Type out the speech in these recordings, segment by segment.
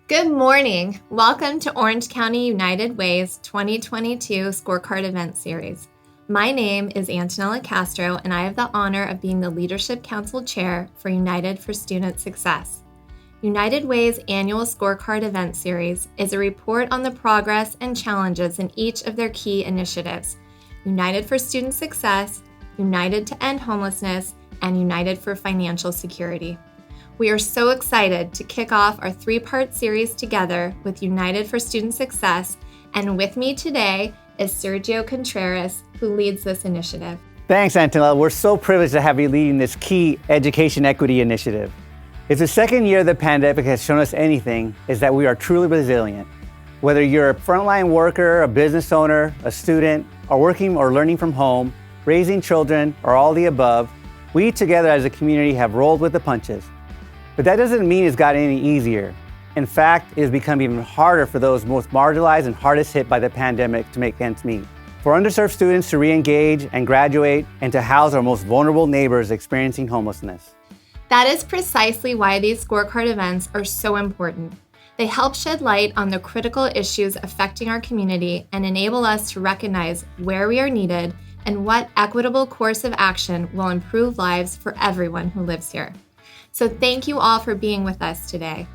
Good morning. Welcome to Orange County United Way's 2022 Scorecard event series. My name is Antonella Castro, and I have the honor of being the Leadership Council Chair for United for Student Success. United Way's annual Scorecard event series is a report on the progress and challenges in each of their key initiatives: United for Student Success, United to End Homelessness, and United for Financial Security. We are so excited to kick off our three-part series together with United for Student Success, and with me today is Sergio Contreras, who leads this initiative. Thanks, Antonella. We're so privileged to have you leading this key education equity initiative. If the second year of the pandemic has shown us anything, is that we are truly resilient. Whether you're a frontline worker, a business owner, a student, or working or learning from home, raising children, or all the above, we together as a community have rolled with the punches. But that doesn't mean it's gotten any easier. In fact, it has become even harder for those most marginalized and hardest hit by the pandemic to make ends meet. For underserved students to re-engage and graduate, and to house our most vulnerable neighbors experiencing homelessness. That is precisely why these scorecard events are so important. They help shed light on the critical issues affecting our community and enable us to recognize where we are needed and what equitable course of action will improve lives for everyone who lives here. So thank you all for being with us today.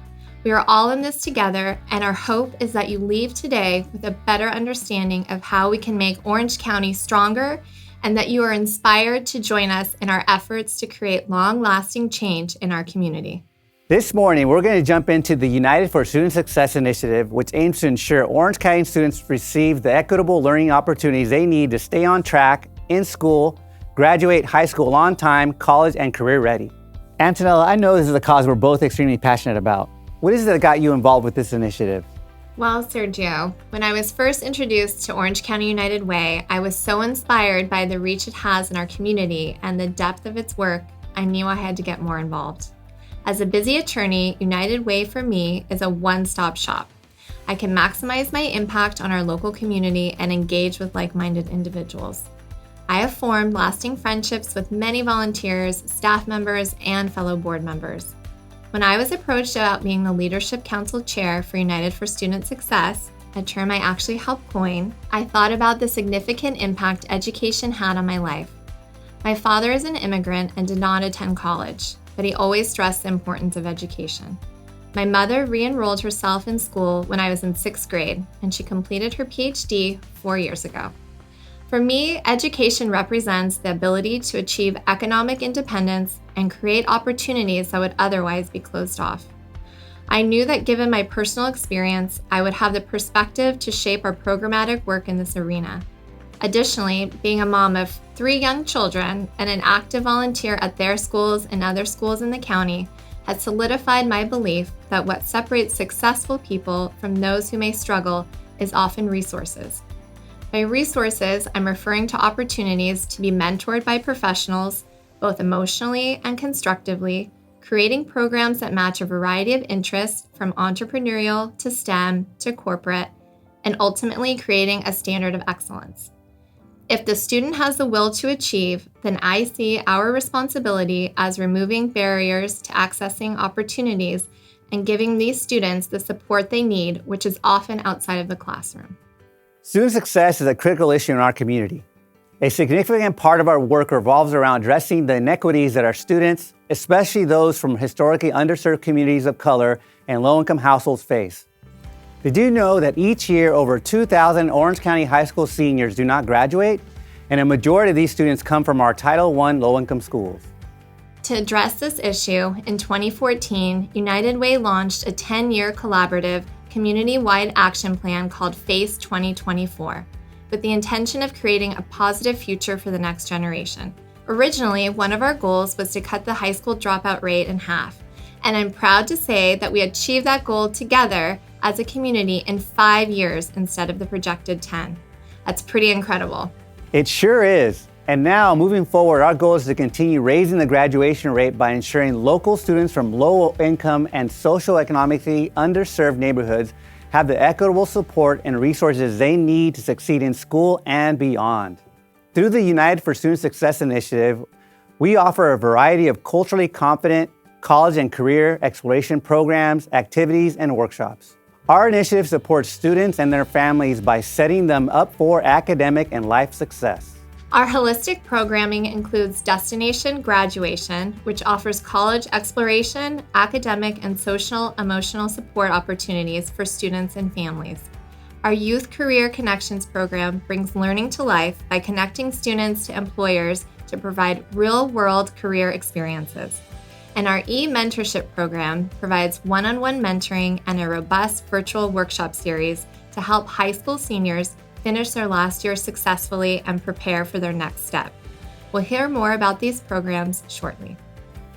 We are all in this together, and our hope is that you leave today with a better understanding of how we can make Orange County stronger, and that you are inspired to join us in our efforts to create long-lasting change in our community. This morning, we're going to jump into the United for Student Success initiative, which aims to ensure Orange County students receive the equitable learning opportunities they need to stay on track in school, graduate high school on time, college, and career ready. Antonella, I know this is a cause we're both extremely passionate about. What is it that got you involved with this initiative? Well, Sergio, when I was first introduced to Orange County United Way, I was so inspired by the reach it has in our community and the depth of its work, I knew I had to get more involved. As a busy attorney, United Way for me is a one-stop shop. I can maximize my impact on our local community and engage with like-minded individuals. I have formed lasting friendships with many volunteers, staff members, and fellow board members. When I was approached about being the Leadership Council Chair for United for Student Success, a term I actually helped coin, I thought about the significant impact education had on my life. My father is an immigrant and did not attend college, but he always stressed the importance of education. My mother re-enrolled herself in school when I was in 6th grade, and she completed her PhD 4 years ago. For me, education represents the ability to achieve economic independence and create opportunities that would otherwise be closed off. I knew that given my personal experience, I would have the perspective to shape our programmatic work in this arena. Additionally, being a mom of 3 young children and an active volunteer at their schools and other schools in the county has solidified my belief that what separates successful people from those who may struggle is often resources. By resources, I'm referring to opportunities to be mentored by professionals, both emotionally and constructively, creating programs that match a variety of interests from entrepreneurial to STEM to corporate, and ultimately creating a standard of excellence. If the student has the will to achieve, then I see our responsibility as removing barriers to accessing opportunities and giving these students the support they need, which is often outside of the classroom. Student success is a critical issue in our community. A significant part of our work revolves around addressing the inequities that our students, especially those from historically underserved communities of color and low-income households, face. Did you know that each year over 2,000 Orange County high school seniors do not graduate, and a majority of these students come from our Title I low-income schools? To address this issue, in 2014, United Way launched a 10-year collaborative community-wide action plan called FACE 2024, with the intention of creating a positive future for the next generation. Originally, one of our goals was to cut the high school dropout rate in half, and I'm proud to say that we achieved that goal together as a community in 5 years instead of the projected 10. That's pretty incredible. It sure is. And now, moving forward, our goal is to continue raising the graduation rate by ensuring local students from low-income and socioeconomically underserved neighborhoods have the equitable support and resources they need to succeed in school and beyond. Through the United for Student Success initiative, we offer a variety of culturally competent, college and career exploration programs, activities, and workshops. Our initiative supports students and their families by setting them up for academic and life success. Our holistic programming includes Destination Graduation, which offers college exploration, academic, and social emotional support opportunities for students and families. Our Youth Career Connections program brings learning to life by connecting students to employers to provide real-world career experiences. And our EMentorship program provides one-on-one mentoring and a robust virtual workshop series to help high school seniors finish their last year successfully and prepare for their next step. We'll hear more about these programs shortly.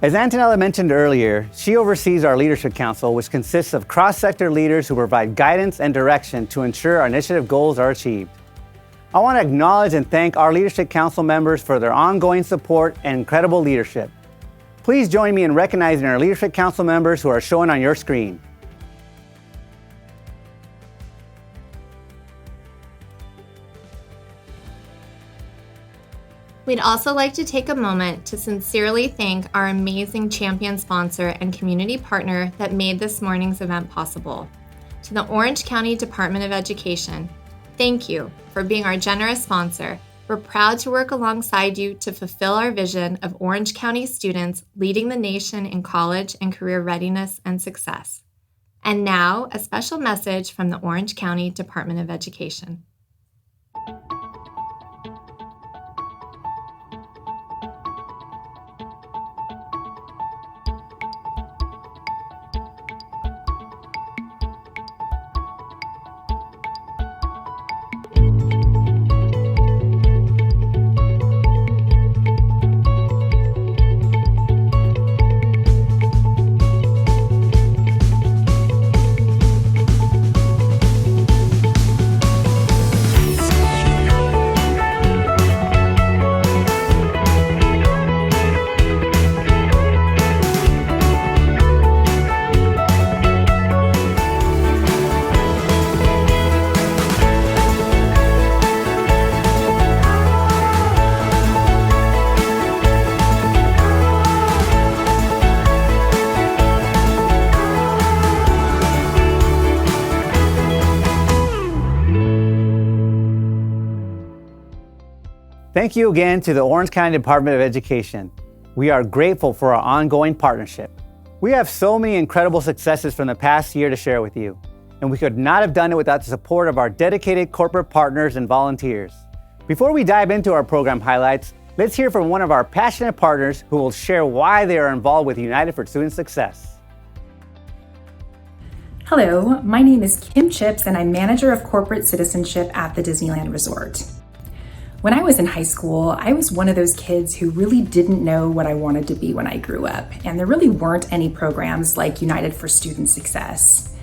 As Antonella mentioned earlier, she oversees our Leadership Council, which consists of cross-sector leaders who provide guidance and direction to ensure our initiative goals are achieved. I want to acknowledge and thank our Leadership Council members for their ongoing support and incredible leadership. Please join me in recognizing our Leadership Council members who are shown on your screen. We'd also like to take a moment to sincerely thank our amazing champion sponsor and community partner that made this morning's event possible. To the Orange County Department of Education, thank you for being our generous sponsor. We're proud to work alongside you to fulfill our vision of Orange County students leading the nation in college and career readiness and success. And now, a special message from the Orange County Department of Education. Thank you again to the Orange County Department of Education. We are grateful for our ongoing partnership. We have so many incredible successes from the past year to share with you, and we could not have done it without the support of our dedicated corporate partners and volunteers. Before we dive into our program highlights, let's hear from one of our passionate partners who will share why they are involved with United for Student Success. Hello, my name is Kim Chips and I'm Manager of Corporate Citizenship at the Disneyland Resort. When I was in high school, I was one of those kids who really didn't know what I wanted to be when I grew up, and there really weren't any programs like United for Student Success.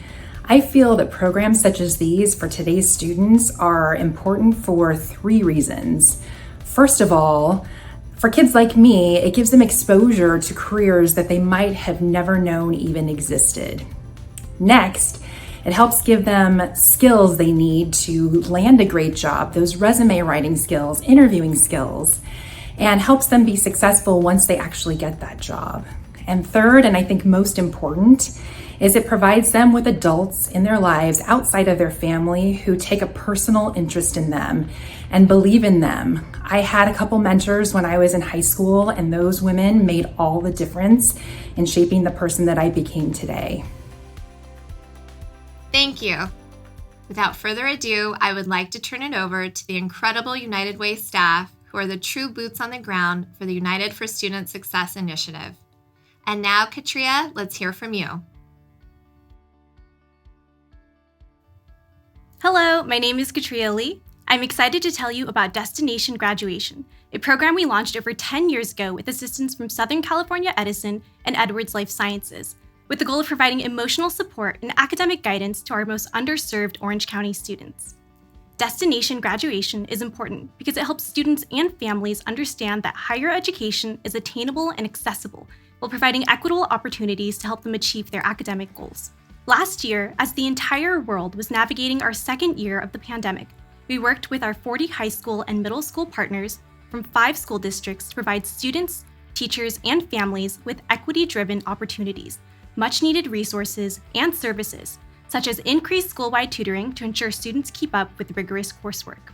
I feel that programs such as these for today's students are important for 3 reasons. First of all, for kids like me, it gives them exposure to careers that they might have never known even existed. Next, it helps give them skills they need to land a great job, those resume writing skills, interviewing skills, and helps them be successful once they actually get that job. And third, and I think most important, is it provides them with adults in their lives outside of their family who take a personal interest in them and believe in them. I had a couple mentors when I was in high school, and those women made all the difference in shaping the person that I became today. Thank you. Without further ado, I would like to turn it over to the incredible United Way staff who are the true boots on the ground for the United for Student Success initiative. And now, Katria, let's hear from you. Hello, my name is Katria Lee. I'm excited to tell you about Destination Graduation, a program we launched over 10 years ago with assistance from Southern California Edison and Edwards Life Sciences, with the goal of providing emotional support and academic guidance to our most underserved Orange County students. Destination Graduation is important because it helps students and families understand that higher education is attainable and accessible while providing equitable opportunities to help them achieve their academic goals. Last year, as the entire world was navigating our second year of the pandemic, we worked with our 40 high school and middle school partners from 5 school districts to provide students, teachers, and families with equity-driven opportunities, much-needed resources, and services, such as increased school-wide tutoring to ensure students keep up with rigorous coursework,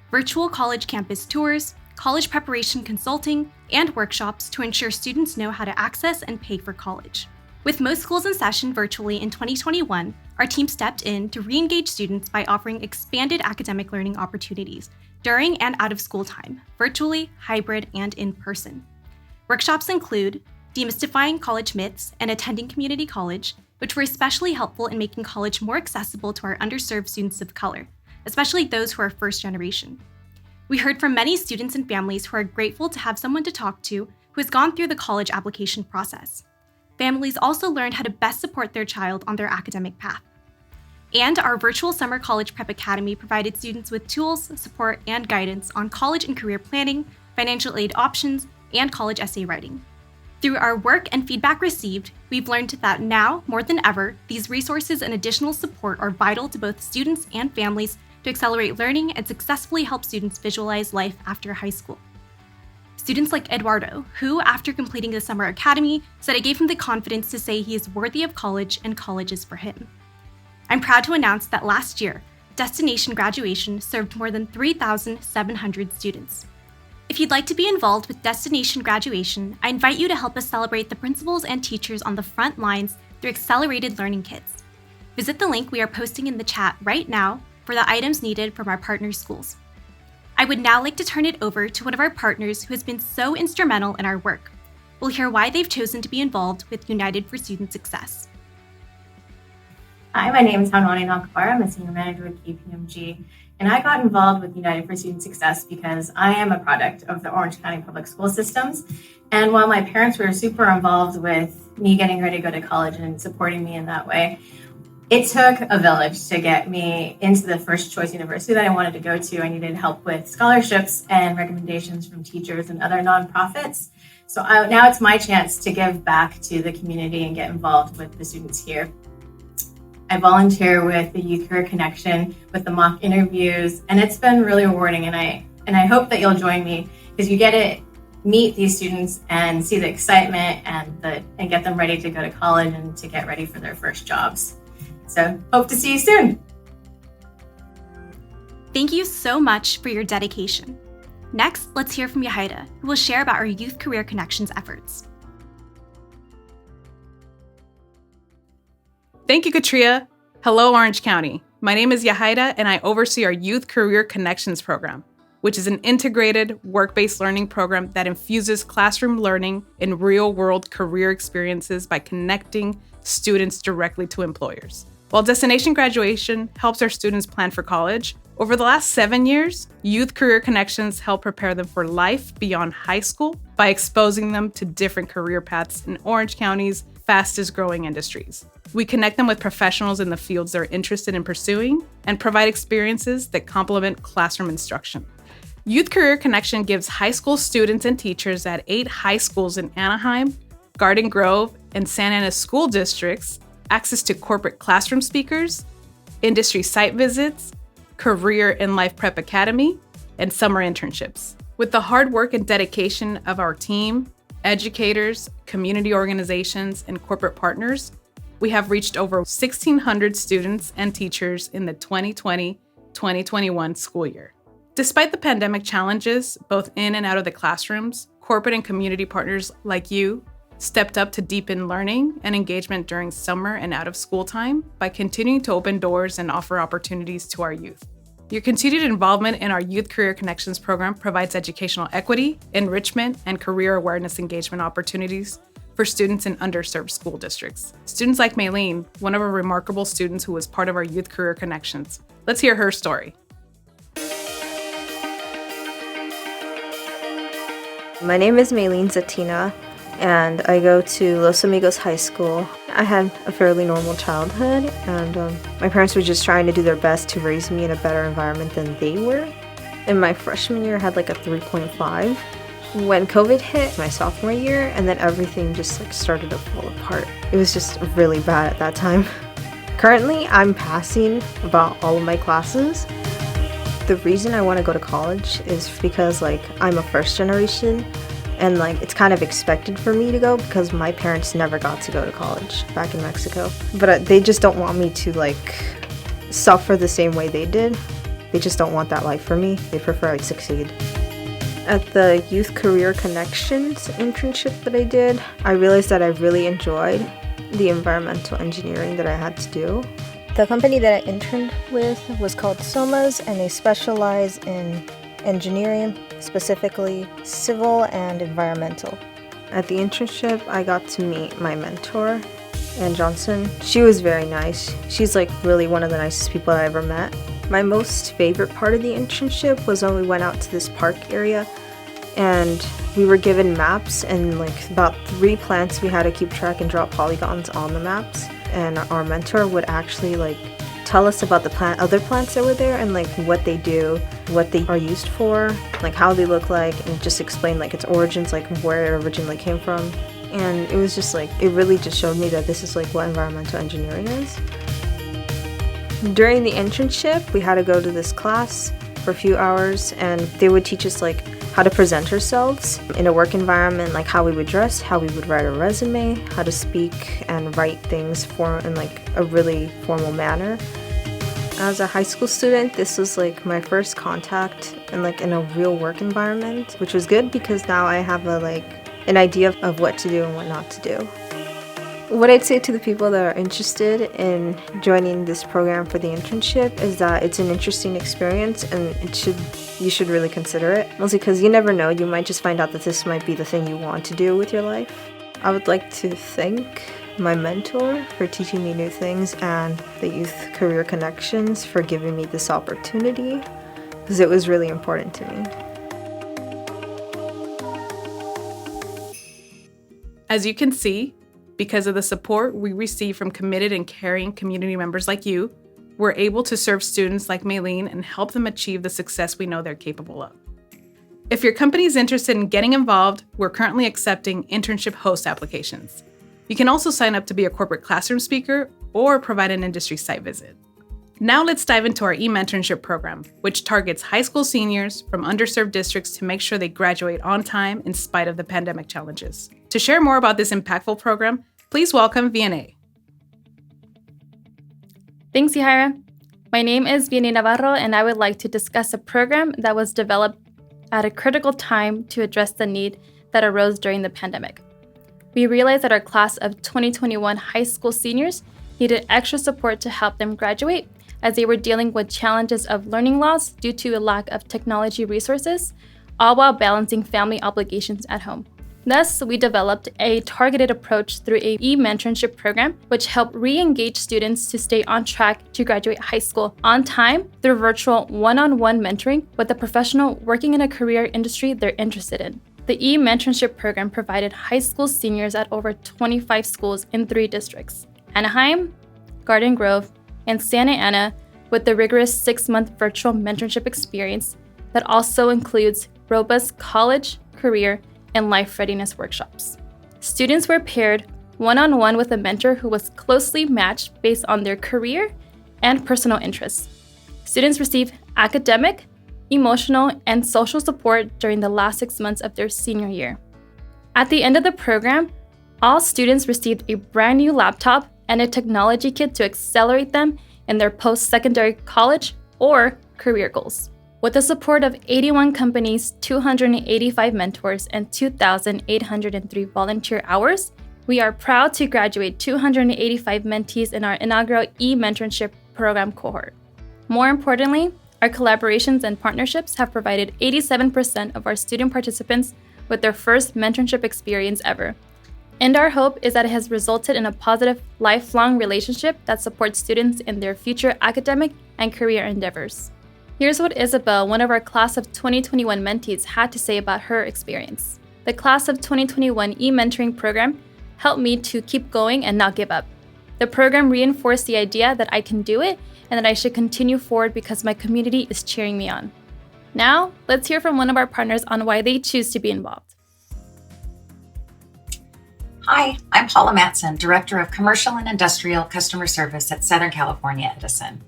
virtual college campus tours, college preparation consulting, and workshops to ensure students know how to access and pay for college. With most schools in session virtually in 2021, our team stepped in to re-engage students by offering expanded academic learning opportunities during and out of school time, virtually, hybrid, and in person. Workshops include demystifying college myths and attending community college, which were especially helpful in making college more accessible to our underserved students of color, especially those who are first generation. We heard from many students and families who are grateful to have someone to talk to who has gone through the college application process. Families also learned how to best support their child on their academic path. And our virtual Summer College Prep Academy provided students with tools, support, and guidance on college and career planning, financial aid options, and college essay writing. Through our work and feedback received, we've learned that now, more than ever, these resources and additional support are vital to both students and families to accelerate learning and successfully help students visualize life after high school. Students like Eduardo, who, after completing the summer academy, said it gave him the confidence to say he is worthy of college and college is for him. I'm proud to announce that last year, Destination Graduation served more than 3,700 students. If you'd like to be involved with Destination Graduation, I invite you to help us celebrate the principals and teachers on the front lines through accelerated learning kits. Visit the link we are posting in the chat right now for the items needed from our partner schools. I would now like to turn it over to one of our partners who has been so instrumental in our work. We'll hear why they've chosen to be involved with United for Student Success. Hi, my name is Hanwani Nalkabar. I'm a senior manager with KPMG, and I got involved with United for Student Success because I am a product of the Orange County Public School systems. And while my parents were super involved with me getting ready to go to college and supporting me in that way, it took a village to get me into the first choice university that I wanted to go to. I needed help with scholarships and recommendations from teachers and other nonprofits. So now it's my chance to give back to the community and get involved with the students here. I volunteer with the Youth Career Connection with the mock interviews, and it's been really rewarding. And I hope that you'll join me because you get to meet these students and see the excitement and get them ready to go to college and to get ready for their first jobs. So hope to see you soon. Thank you so much for your dedication. Next, let's hear from Yahida, who will share about our Youth Career Connections efforts. Thank you, Katria. Hello, Orange County. My name is Yahida, and I oversee our Youth Career Connections program, which is an integrated work-based learning program that infuses classroom learning in real-world career experiences by connecting students directly to employers. While Destination Graduation helps our students plan for college, over the last 7 years, Youth Career Connections help prepare them for life beyond high school by exposing them to different career paths in Orange County's fastest growing industries. We connect them with professionals in the fields they're interested in pursuing and provide experiences that complement classroom instruction. Youth Career Connection gives high school students and teachers at 8 high schools in Anaheim, Garden Grove, and Santa Ana school districts access to corporate classroom speakers, industry site visits, career and life prep academy, and summer internships. With the hard work and dedication of our team, educators, community organizations, and corporate partners, we have reached over 1,600 students and teachers in the 2020-2021 school year. Despite the pandemic challenges, both in and out of the classrooms, corporate and community partners like you stepped up to deepen learning and engagement during summer and out of school time by continuing to open doors and offer opportunities to our youth. Your continued involvement in our Youth Career Connections program provides educational equity, enrichment, and career awareness engagement opportunities for students in underserved school districts. Students like Maylene, one of our remarkable students who was part of our Youth Career Connections. Let's hear her story. My name is Maylene Zatina, and I go to Los Amigos High School. I had a fairly normal childhood, and my parents were just trying to do their best to raise me in a better environment than they were. In my freshman year, I had like a 3.5. When COVID hit my sophomore year, and then everything just started to fall apart. It was just really bad at that time. Currently, I'm passing about all of my classes. The reason I want to go to college is because I'm a first generation, And like it's kind of expected for me to go because my parents never got to go to college back in Mexico. But they just don't want me to like suffer the same way they did. They just don't want that life for me. They prefer I succeed. At the Youth Career Connections internship that I did, I realized that I really enjoyed the environmental engineering that I had to do. The company that I interned with was called Somas, and they specialize in engineering, specifically civil and environmental. At the internship, I got to meet my mentor, Ann Johnson. She was very nice. She's like really one of the nicest people I ever met. My most favorite part of the internship was when we went out to this park area and we were given maps and like about 3 plants we had to keep track and drop polygons on the maps, and our mentor would actually like tell us about the other plants that were there and like what they do, what they are used for, like how they look like, and just explain like its origins, like where it originally came from. And it was just like, it really just showed me that this is like what environmental engineering is. During the internship, we had to go to this class for a few hours, and they would teach us like how to present ourselves in a work environment, like how we would dress, how we would write a resume, how to speak and write things in like a really formal manner. As a high school student, this was like my first contact and like in a real work environment, which was good because now I have an idea of what to do and what not to do. What I'd say to the people that are interested in joining this program for the internship is that it's an interesting experience and you should really consider it. Mostly because you never know, you might just find out that this might be the thing you want to do with your life. I would like to thank my mentor for teaching me new things and the Youth Career Connections for giving me this opportunity because it was really important to me. As you can see, because of the support we receive from committed and caring community members like you, we're able to serve students like Maylene and help them achieve the success we know they're capable of. If your company is interested in getting involved, we're currently accepting internship host applications. You can also sign up to be a corporate classroom speaker or provide an industry site visit. Now let's dive into our EMentorship program, which targets high school seniors from underserved districts to make sure they graduate on time in spite of the pandemic challenges. To share more about this impactful program, please welcome Vianney. Thanks, Yahaira. My name is Vianney Navarro, and I would like to discuss a program that was developed at a critical time to address the need that arose during the pandemic. We realized that our class of 2021 high school seniors needed extra support to help them graduate, as they were dealing with challenges of learning loss due to a lack of technology resources, all while balancing family obligations at home. Thus, we developed a targeted approach through a EMentorship program, which helped re-engage students to stay on track to graduate high school on time through virtual one-on-one mentoring with a professional working in a career industry they're interested in. The EMentorship program provided high school seniors at over 25 schools in 3 districts: Anaheim, Garden Grove, and Santa Ana, with the rigorous 6-month virtual mentorship experience that also includes robust college, career, and life readiness workshops. Students were paired one-on-one with a mentor who was closely matched based on their career and personal interests. Students received academic, emotional, and social support during the last 6 months of their senior year. At the end of the program, all students received a brand new laptop and a technology kit to accelerate them in their post-secondary college or career goals. With the support of 81 companies, 285 mentors, and 2,803 volunteer hours, we are proud to graduate 285 mentees in our inaugural EMentorship program cohort. More importantly, our collaborations and partnerships have provided 87% of our student participants with their first mentorship experience ever. And our hope is that it has resulted in a positive, lifelong relationship that supports students in their future academic and career endeavors. Here's what Isabel, one of our class of 2021 mentees, had to say about her experience. The class of 2021 e-mentoring program helped me to keep going and not give up. The program reinforced the idea that I can do it and that I should continue forward because my community is cheering me on. Now, let's hear from one of our partners on why they choose to be involved. Hi, I'm Paula Matson, Director of Commercial and Industrial Customer Service at Southern California Edison.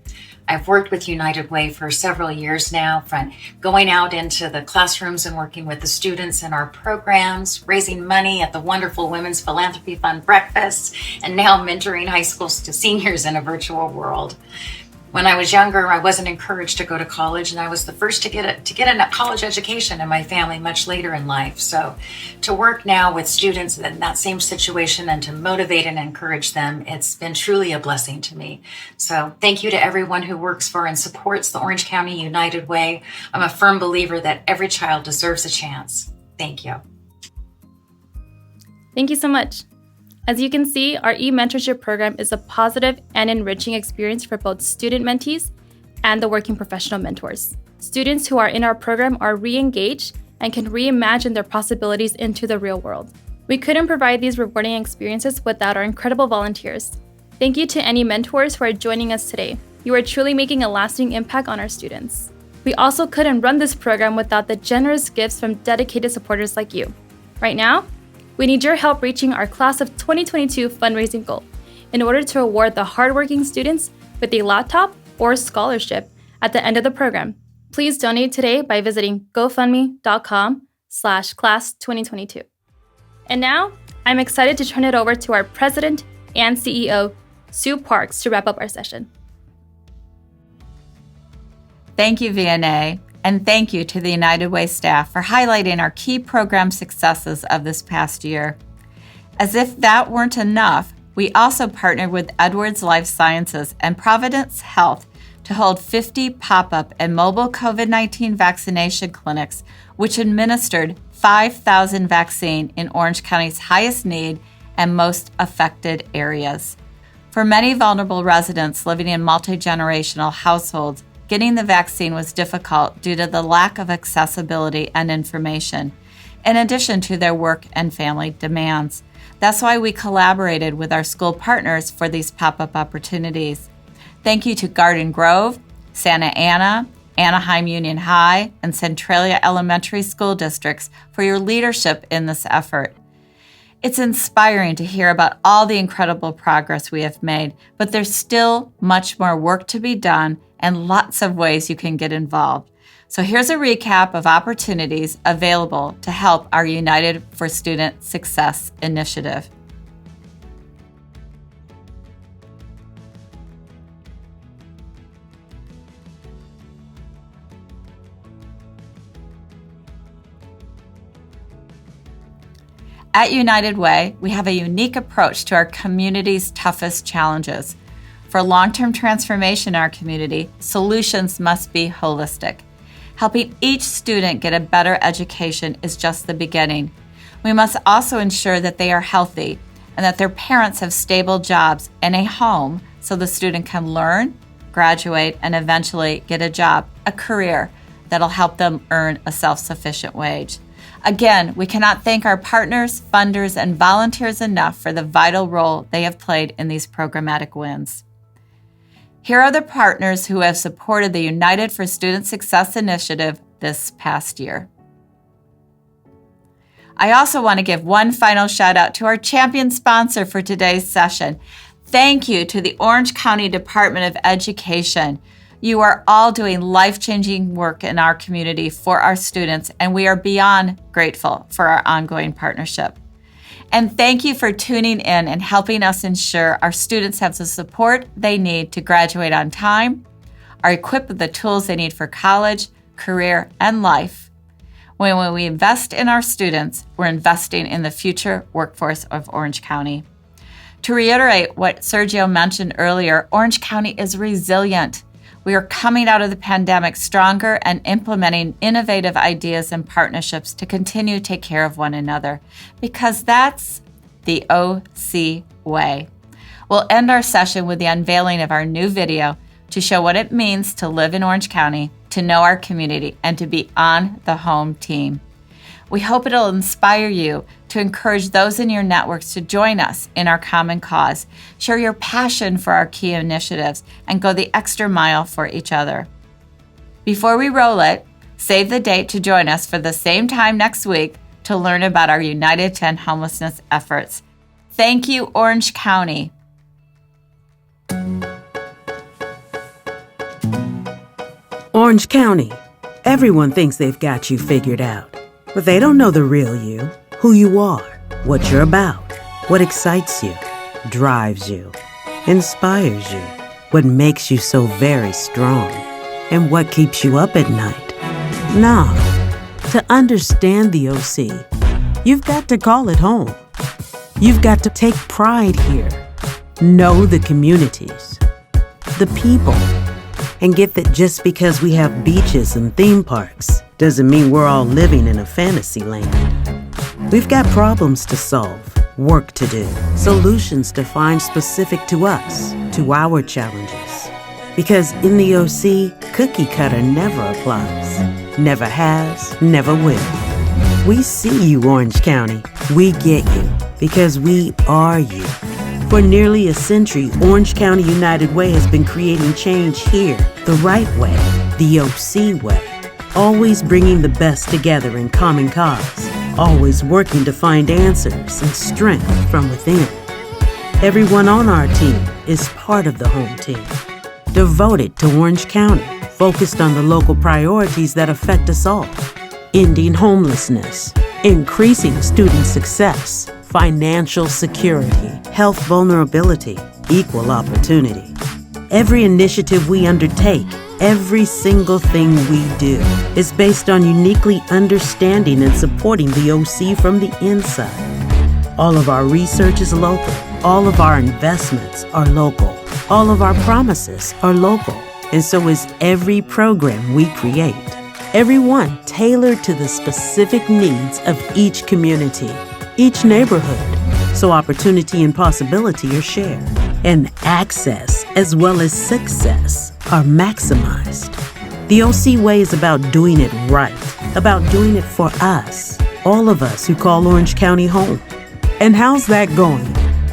I've worked with United Way for several years now, from going out into the classrooms and working with the students in our programs, raising money at the wonderful Women's Philanthropy Fund breakfasts, and now mentoring high schools to seniors in a virtual world. When I was younger, I wasn't encouraged to go to college, and I was the first to get a college education in my family much later in life. So to work now with students in that same situation and to motivate and encourage them, it's been truly a blessing to me. So thank you to everyone who works for and supports the Orange County United Way. I'm a firm believer that every child deserves a chance. Thank you. Thank you so much. As you can see, our EMentorship program is a positive and enriching experience for both student mentees and the working professional mentors. Students who are in our program are re-engaged and can reimagine their possibilities into the real world. We couldn't provide these rewarding experiences without our incredible volunteers. Thank you to any mentors who are joining us today. You are truly making a lasting impact on our students. We also couldn't run this program without the generous gifts from dedicated supporters like you. Right now, we need your help reaching our Class of 2022 fundraising goal in order to award the hardworking students with a laptop or scholarship at the end of the program. Please donate today by visiting gofundme.com/class2022. And now, I'm excited to turn it over to our President and CEO, Sue Parks, to wrap up our session. Thank you, VNA. And thank you to the United Way staff for highlighting our key program successes of this past year. As if that weren't enough, we also partnered with Edwards Life Sciences and Providence Health to hold 50 pop-up and mobile COVID-19 vaccination clinics, which administered 5,000 vaccine in Orange County's highest need and most affected areas. For many vulnerable residents living in multi-generational households, getting the vaccine was difficult due to the lack of accessibility and information, in addition to their work and family demands. That's why we collaborated with our school partners for these pop-up opportunities. Thank you to Garden Grove, Santa Ana, Anaheim Union High, and Centralia Elementary School Districts for your leadership in this effort. It's inspiring to hear about all the incredible progress we have made, but there's still much more work to be done and lots of ways you can get involved. So here's a recap of opportunities available to help our United for Student Success initiative. At United Way, we have a unique approach to our community's toughest challenges. For long-term transformation in our community, solutions must be holistic. Helping each student get a better education is just the beginning. We must also ensure that they are healthy and that their parents have stable jobs and a home so the student can learn, graduate, and eventually get a job, a career that'll help them earn a self-sufficient wage. Again, we cannot thank our partners, funders, and volunteers enough for the vital role they have played in these programmatic wins. Here are the partners who have supported the United for Student Success initiative this past year. I also want to give one final shout out to our champion sponsor for today's session. Thank you to the Orange County Department of Education. You are all doing life-changing work in our community for our students, and we are beyond grateful for our ongoing partnership. And thank you for tuning in and helping us ensure our students have the support they need to graduate on time, are equipped with the tools they need for college, career, and life. When we invest in our students, we're investing in the future workforce of Orange County. To reiterate what Sergio mentioned earlier, Orange County is resilient. We are coming out of the pandemic stronger and implementing innovative ideas and partnerships to continue to take care of one another, because that's the OC way. We'll end our session with the unveiling of our new video to show what it means to live in Orange County, to know our community, and to be on the home team. We hope it'll inspire you to encourage those in your networks to join us in our common cause, share your passion for our key initiatives, and go the extra mile for each other. Before we roll it, save the date to join us for the same time next week to learn about our United to End Homelessness efforts. Thank you, Orange County. Orange County. Everyone thinks they've got you figured out, but they don't know the real you, who you are, what you're about, what excites you, drives you, inspires you, what makes you so very strong, and what keeps you up at night. Now, to understand the OC, you've got to call it home. You've got to take pride here, know the communities, the people, and get that just because we have beaches and theme parks doesn't mean we're all living in a fantasy land. We've got problems to solve, work to do, solutions to find specific to us, to our challenges. Because in the OC, cookie cutter never applies, never has, never will. We see you, Orange County. We get you because we are you. For nearly a century, Orange County United Way has been creating change here, the right way, the OC way. Always bringing the best together in common cause. Always working to find answers and strength from within. Everyone on our team is part of the home team. Devoted to Orange County, focused on the local priorities that affect us all. Ending homelessness, increasing student success, financial security, health vulnerability, equal opportunity. Every initiative we undertake, every single thing we do, is based on uniquely understanding and supporting the OC from the inside. All of our research is local. All of our investments are local. All of our promises are local. And so is every program we create. Every one tailored to the specific needs of each community, each neighborhood, so opportunity and possibility are shared, and access as well as success are maximized. The OC Way is about doing it right, about doing it for us, all of us who call Orange County home. And how's that going?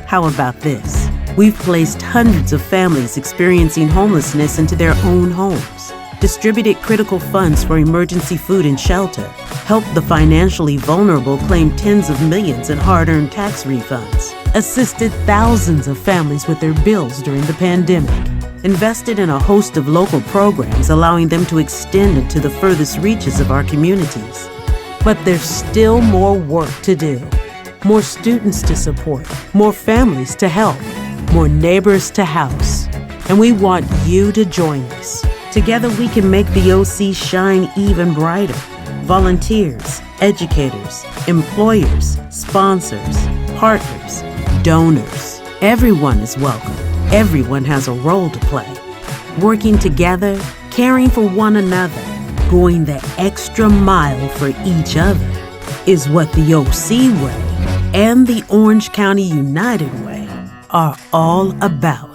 How about this? We've placed hundreds of families experiencing homelessness into their own homes, distributed critical funds for emergency food and shelter, helped the financially vulnerable claim tens of millions in hard-earned tax refunds, assisted thousands of families with their bills during the pandemic, invested in a host of local programs allowing them to extend into the furthest reaches of our communities. But there's still more work to do, more students to support, more families to help, more neighbors to house. And we want you to join us. Together we can make the OC shine even brighter. Volunteers, educators, employers, sponsors, partners, donors. Everyone is welcome. Everyone has a role to play. Working together, caring for one another, going the extra mile for each other is what the OC Way and the Orange County United Way are all about.